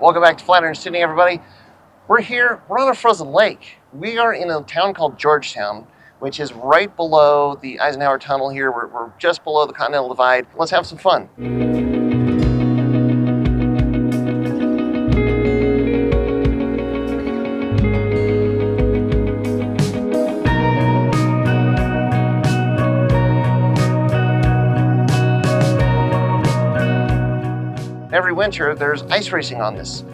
Welcome back to Flatiron Sydney, everybody. We're on a frozen lake. We are in a town called Georgetown, which is right below the Eisenhower Tunnel here. We're just below the Continental Divide. Let's have some fun. Every winter, there's ice racing on this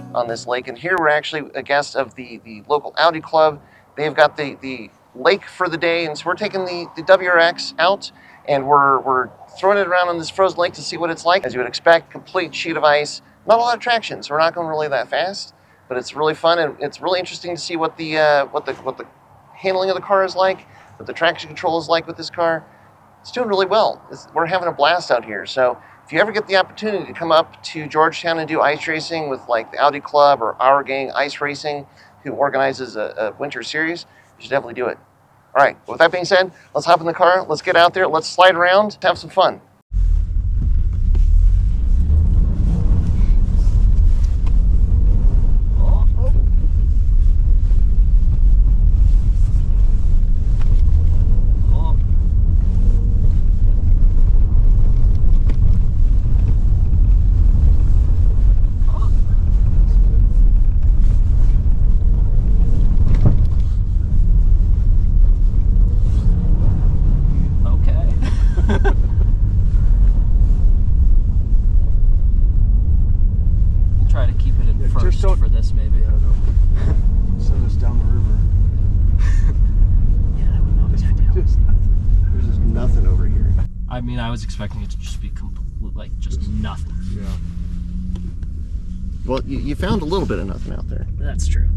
lake, and here we're actually a guest of the local Audi club. They've got the lake for the day, and so we're taking the WRX out, and we're throwing it around on this frozen lake to see what it's like. As you would expect, complete sheet of ice. Not a lot of traction, so we're not going really that fast, but it's really fun, and it's really interesting to see what the handling of the car is like, what the traction control is like with this car. It's doing really well. We're having a blast out here, so if you ever get the opportunity to come up to Georgetown and do ice racing with like the Audi Club or Our Gang Ice Racing, who organizes a winter series, you should definitely do it. All right, with that being said, let's hop in the car, let's get out there, let's slide around, have some fun. For this, maybe. Yeah, don't send us down the river. Yeah, that would not be ideal. There's just nothing over here. I mean, I was expecting it to just be complete, like just nothing. Yeah. Well, you found a little bit of nothing out there. That's true.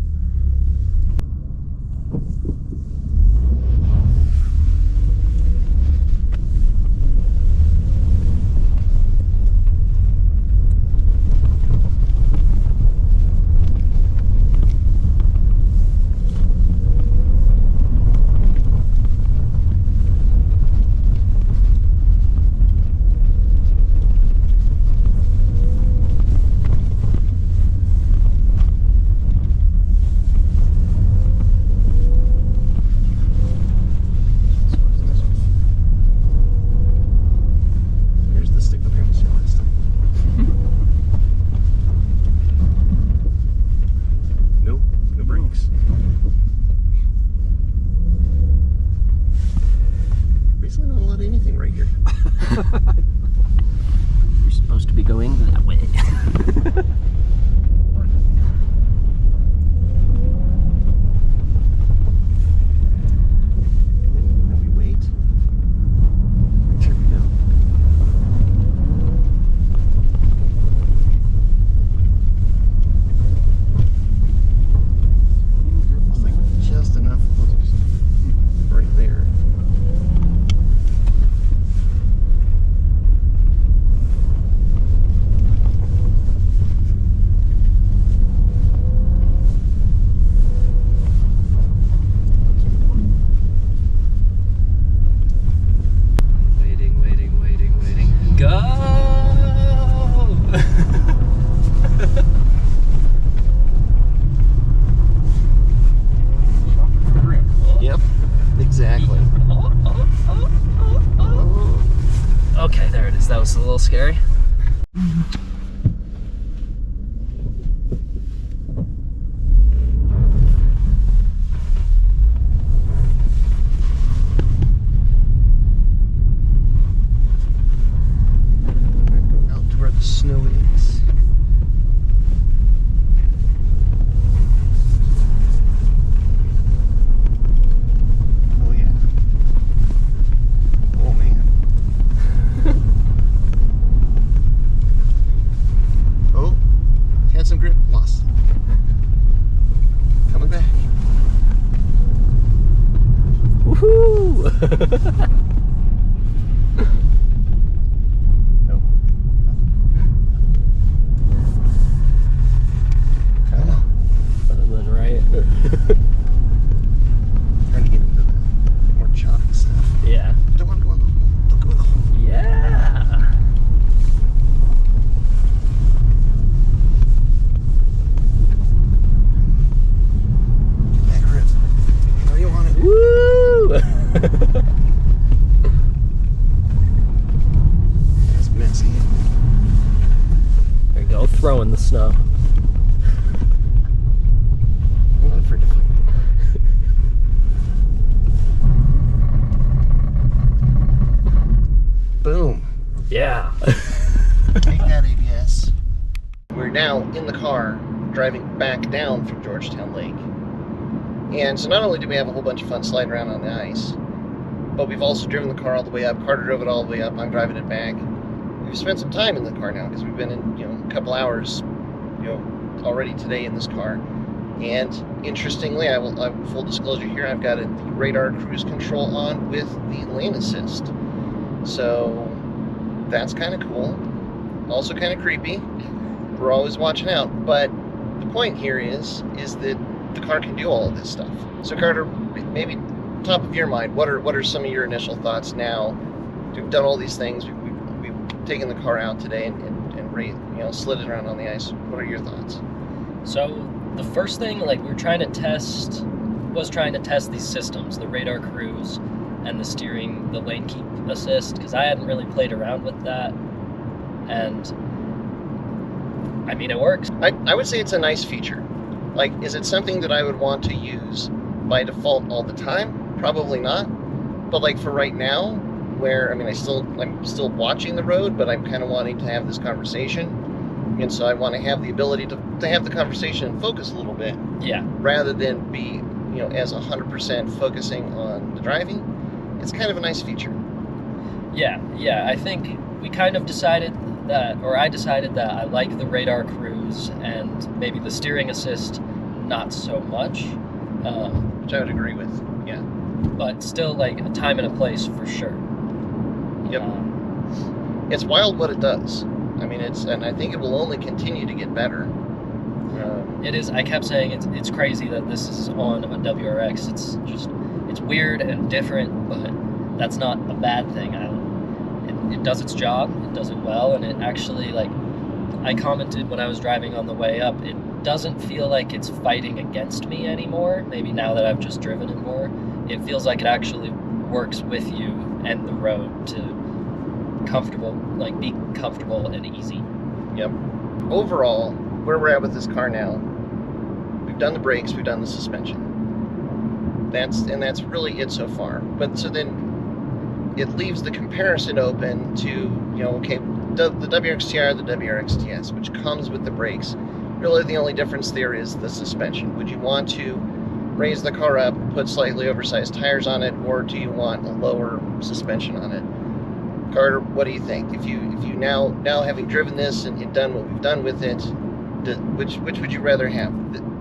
You're supposed to be going that way. And we wait. Here we go. Like just enough right there. Exactly. Okay, there it is. That was a little scary. Out to where the snow is. Some grip loss. Coming back. Woohoo! Nope. Come on. Other than right. Trying to get into the more choppy stuff. Yeah. Don't want to go in the hole. Don't go in the hole. Yeah. I'm not afraid to fight. Boom. Yeah. Take that, ABS. We're now in the car driving back down from Georgetown Lake. And so not only do we have a whole bunch of fun sliding around on the ice, but we've also driven the car all the way up. Carter drove it all the way up. I'm driving it back. We've spent some time in the car now because we've been in, a couple hours, already today in this car. And interestingly, I will full disclosure here, I've got the radar cruise control on with the lane assist. So that's kind of cool. Also kind of creepy. We're always watching out. But the point here is that the car can do all of this stuff. So Carter, maybe top of your mind, what are some of your initial thoughts now? We've done all these things. We've taken the car out today and slid it around on the ice. What are your thoughts? So the first thing, we're trying to test these systems, the radar cruise and the steering, the lane keep assist, because I hadn't really played around with that. And I mean, it works. I would say it's a nice feature. Is it something that I would want to use by default all the time? Probably not. But for right now, where I'm still watching the road, but I'm kind of wanting to have this conversation. And so I want to have the ability to have the conversation and focus a little bit. Yeah. Rather than be, as 100% focusing on the driving. It's kind of a nice feature. Yeah. I think we kind of decided that, or I decided that I like the radar cruise and maybe the steering assist not so much. Which I would agree with, yeah. But still, a time and a place for sure. Yep. It's wild what it does. And I think it will only continue to get better. It is. I kept saying it's crazy that this is on a WRX. It's weird and different, but that's not a bad thing. It does its job. It does it well, and it actually, I commented when I was driving on the way up, it doesn't feel like it's fighting against me anymore. Maybe now that I've just driven it more, it feels like it actually works with you and the road to be comfortable and easy. Yep. Overall, where we're at with this car now, we've done the brakes, we've done the suspension. That's really it so far. But so then it leaves the comparison open to, the WRX-TR, the WRX-TS, which comes with the brakes. Really the only difference there is the suspension. Would you want to raise the car up, put slightly oversized tires on it, or do you want a lower suspension on it? Carter, what do you think? If you now having driven this and done what we've done with it, which would you rather have?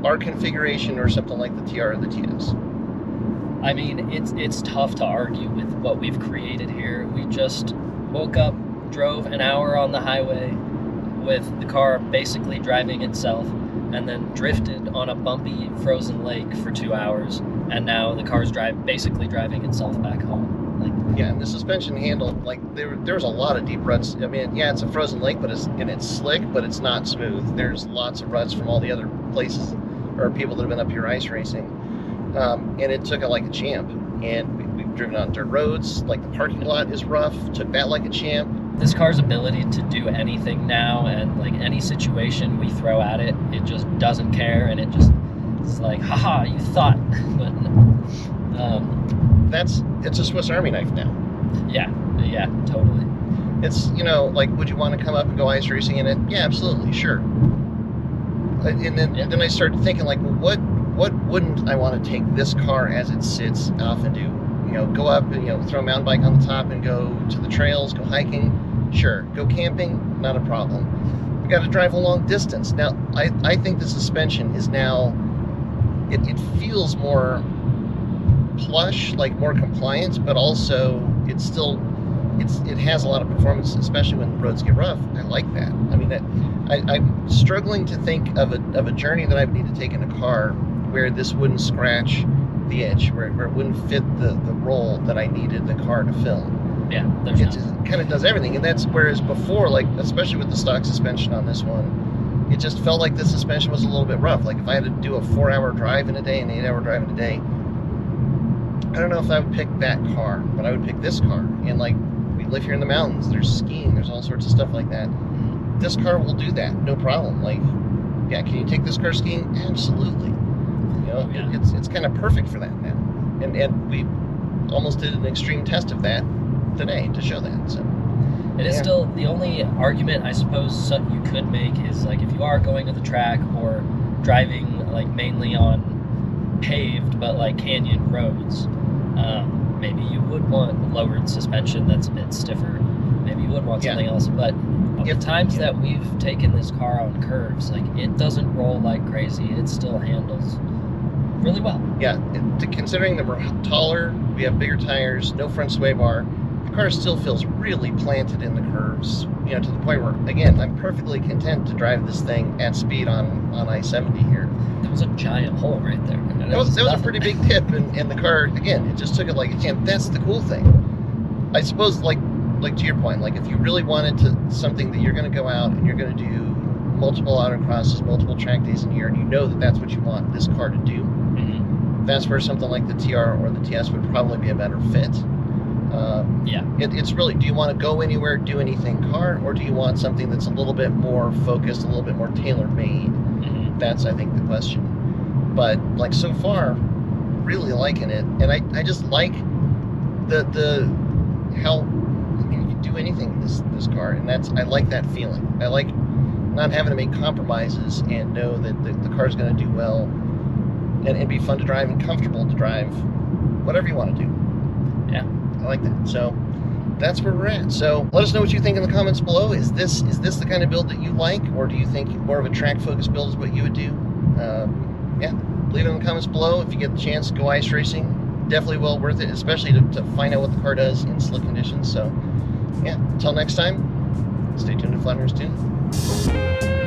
Our configuration or something like the TR or the TS? I mean, it's tough to argue with what we've created here. We just woke up, drove an hour on the highway with the car basically driving itself, and then drifted on a bumpy frozen lake for 2 hours, and now the car's basically driving itself back home. Yeah, and the suspension handle, there's a lot of deep ruts. It's a frozen lake, but it's slick, but it's not smooth. There's lots of ruts from all the other places or people that have been up here ice racing. And it took it like a champ. And we've driven on dirt roads, the parking lot is rough, took that like a champ. This car's ability to do anything now, and any situation we throw at it, it just doesn't care, and it's haha, you thought. But it's a Swiss Army knife now. Yeah, totally. It's, would you want to come up and go ice racing in it? Yeah, absolutely, sure. And then I started thinking, what wouldn't I want to take this car as it sits off and do? Go up and, throw a mountain bike on the top and go to the trails, go hiking? Sure. Go camping? Not a problem. We got to drive a long distance. Now, I think the suspension is now, it feels more plush, more compliant, but also it has a lot of performance, especially when the roads get rough. I like that. I'm struggling to think of a journey that I would need to take in a car where this wouldn't scratch the edge, where it wouldn't fit the role that I needed the car to fill. Yeah, it just kind of does everything, and that's whereas before, especially with the stock suspension on this one, it just felt like the suspension was a little bit rough. If I had to do a 4-hour drive in a day, an 8-hour drive in a day, I don't know if I would pick that car, but I would pick this car. And we live here in the mountains, there's skiing, there's all sorts of stuff like that. This car will do that, no problem. Yeah, can you take this car skiing? Absolutely. You know, Yeah. it's kind of perfect for that now. And we almost did an extreme test of that today to show that. So It is yeah. still the only argument I suppose you could make is like if you are going to the track or driving like mainly on paved but like canyon roads, maybe you would want lowered suspension that's a bit stiffer. Maybe you would want something else. But the times that we've taken this car on curves, like it doesn't roll like crazy. It still handles really well. Yeah, considering that we're taller, we have bigger tires, no front sway bar, the car still feels really planted in the curves. You know, to the point where, again, I'm perfectly content to drive this thing at speed on I-70 here. There was a giant hole right there. That was a pretty big tip, and the car, again, it just took it like a champ. That's the cool thing. I suppose, like to your point, like if you really wanted something that you're going to go out and you're going to do multiple autocrosses, multiple track days in a year, and you know that that's what you want this car to do, that's where something like the TR or the TS would probably be a better fit. Yeah. It's really, do you want to go anywhere, do anything car, or do you want something that's a little bit more focused, a little bit more tailor-made? That's, I think, the question. But, like, so far, really liking it. And I just like how, I mean, you can do anything in this car, and I like that feeling. I like not having to make compromises and know that the car's going to do well and be fun to drive and comfortable to drive, whatever you want to do. Yeah. I like that. So that's where we're at. So let us know what you think in the comments below. Is this the kind of build that you like, or do you think more of a track-focused build is what you would do? Yeah, leave it in the comments below. If you get the chance, go ice racing. Definitely well worth it, especially to find out what the car does in slick conditions. So yeah, until next time, stay tuned to Flat Earth Tuning.